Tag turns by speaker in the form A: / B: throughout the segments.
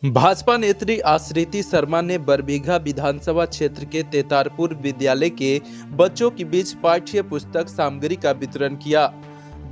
A: भाजपा नेत्री आश्रिति शर्मा ने बरबीघा विधानसभा क्षेत्र के तेतारपुर विद्यालय के बच्चों के बीच पाठ्य पुस्तक सामग्री का वितरण किया।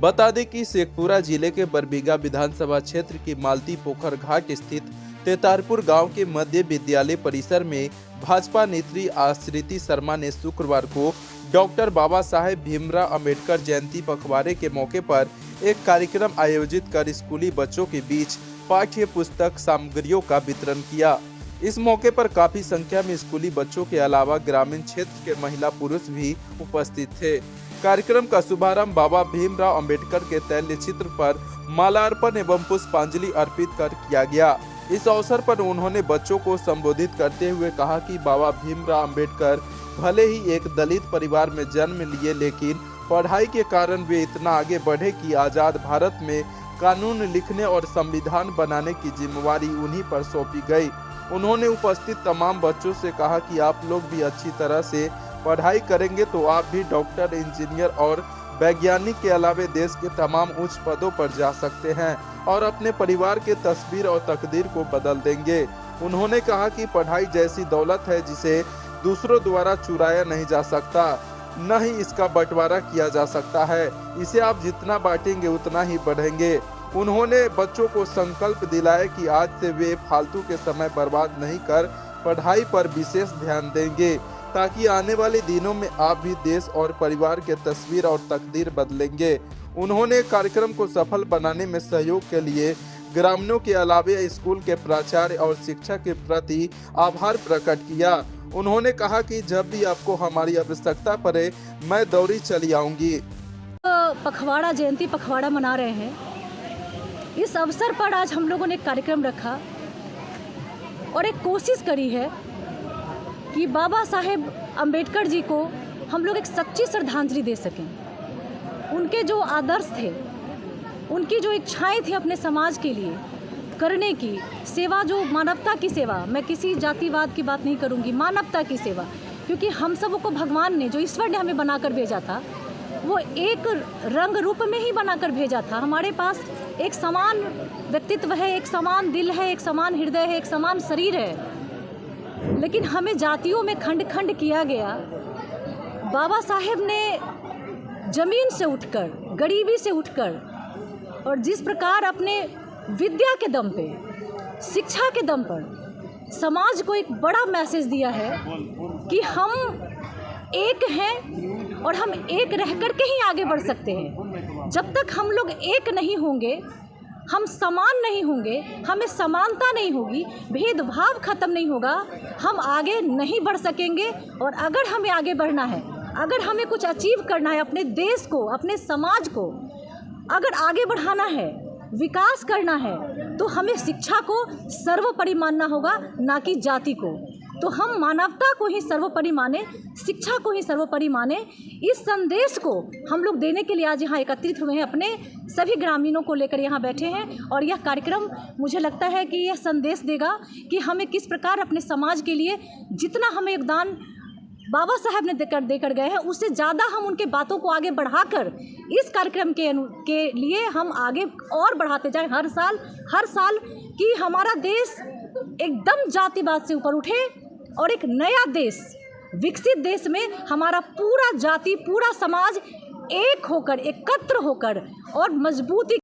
A: बता दें कि शेखपुरा जिले के बरबीघा विधानसभा क्षेत्र की मालती पोखर घाट स्थित तेतारपुर गांव के मध्य विद्यालय परिसर में भाजपा नेत्री आश्रिति शर्मा ने शुक्रवार को डॉक्टर बाबा साहेब भीमराव अंबेडकर जयंती पखवाड़े के मौके पर एक कार्यक्रम आयोजित कर स्कूली बच्चों के बीच पाठ्य पुस्तक सामग्रियों का वितरण किया। इस मौके पर काफी संख्या में स्कूली बच्चों के अलावा ग्रामीण क्षेत्र के महिला पुरुष भी उपस्थित थे। कार्यक्रम का शुभारंभ बाबा भीमराव अंबेडकर के तैल्य चित्र पर मालार्पण एवं पुष्पांजलि अर्पित कर किया गया। इस अवसर पर उन्होंने बच्चों को संबोधित करते हुए कहा कि बाबा भीमराव अंबेडकर भले ही एक दलित परिवार में जन्म लिए, लेकिन पढ़ाई के कारण वे इतना आगे बढ़े कि आजाद भारत में कानून लिखने और संविधान बनाने की जिम्मेवारी उन्हीं पर सौंपी गई। उन्होंने उपस्थित तमाम बच्चों से कहा कि आप लोग भी अच्छी तरह से पढ़ाई करेंगे तो आप भी डॉक्टर, इंजीनियर और वैज्ञानिक के अलावा देश के तमाम उच्च पदों पर जा सकते हैं और अपने परिवार के तस्वीर और तकदीर को बदल देंगे। उन्होंने कहा कि पढ़ाई जैसी दौलत है जिसे दूसरों द्वारा चुराया नहीं जा सकता, न ही इसका बंटवारा किया जा सकता है। इसे आप जितना बांटेंगे उतना ही बढ़ेंगे। उन्होंने बच्चों को संकल्प दिलाया कि आज से वे फालतू के समय बर्बाद नहीं कर पढ़ाई पर विशेष ध्यान देंगे, ताकि आने वाले दिनों में आप भी देश और परिवार के तस्वीर और तकदीर बदलेंगे। उन्होंने कार्यक्रम को सफल बनाने में सहयोग के लिए ग्रामीणों के अलावा स्कूल के प्राचार्य और शिक्षक के प्रति आभार प्रकट किया। उन्होंने कहा कि जब भी आपको हमारी आवश्यकता पड़े मैं दौड़ी चली आऊंगी।
B: पखवाड़ा जयंती पखवाड़ा मना रहे हैं। इस अवसर पर आज हम लोगों ने एक कार्यक्रम रखा और एक कोशिश करी है कि बाबा साहेब अंबेडकर जी को हम लोग एक सच्ची श्रद्धांजलि दे सकें। उनके जो आदर्श थे, उनकी जो इच्छाएं थी अपने समाज के लिए करने की, सेवा, जो मानवता की सेवा, मैं किसी जातिवाद की बात नहीं करूंगी, मानवता की सेवा, क्योंकि हम सबों को भगवान ने, जो ईश्वर ने हमें बनाकर भेजा था, वो एक रंग रूप में ही बनाकर भेजा था। हमारे पास एक समान व्यक्तित्व है, एक समान दिल है, एक समान हृदय है, एक समान शरीर है, लेकिन हमें जातियों में खंड खंड किया गया। बाबा साहेब ने जमीन से उठकर, गरीबी से उठकर, और जिस प्रकार अपने विद्या के दम पे, शिक्षा के दम पर समाज को एक बड़ा मैसेज दिया है कि हम एक हैं और हम एक रह कर के ही आगे बढ़ सकते हैं। जब तक हम लोग एक नहीं होंगे, हम समान नहीं होंगे, हमें समानता नहीं होगी, भेदभाव खत्म नहीं होगा, हम आगे नहीं बढ़ सकेंगे। और अगर हमें आगे बढ़ना है, अगर हमें कुछ अचीव करना है, अपने देश को, अपने समाज को अगर आगे बढ़ाना है, विकास करना है, तो हमें शिक्षा को सर्वोपरि मानना होगा, ना कि जाति को। तो हम मानवता को ही सर्वोपरि माने, शिक्षा को ही सर्वोपरि माने। इस संदेश को हम लोग देने के लिए आज यहाँ एकत्रित हुए हैं, अपने सभी ग्रामीणों को लेकर यहाँ बैठे हैं। और यह कार्यक्रम, मुझे लगता है कि यह संदेश देगा कि हमें किस प्रकार अपने समाज के लिए जितना हमें योगदान बाबा साहब ने देकर गए हैं, उससे ज़्यादा हम उनके बातों को आगे बढ़ाकर इस कार्यक्रम के लिए हम आगे और बढ़ाते जाएं हर साल, कि हमारा देश एकदम जातिवाद से ऊपर उठे और एक नया देश, विकसित देश में हमारा पूरा जाति, पूरा समाज एक होकर, एकत्र होकर और मजबूती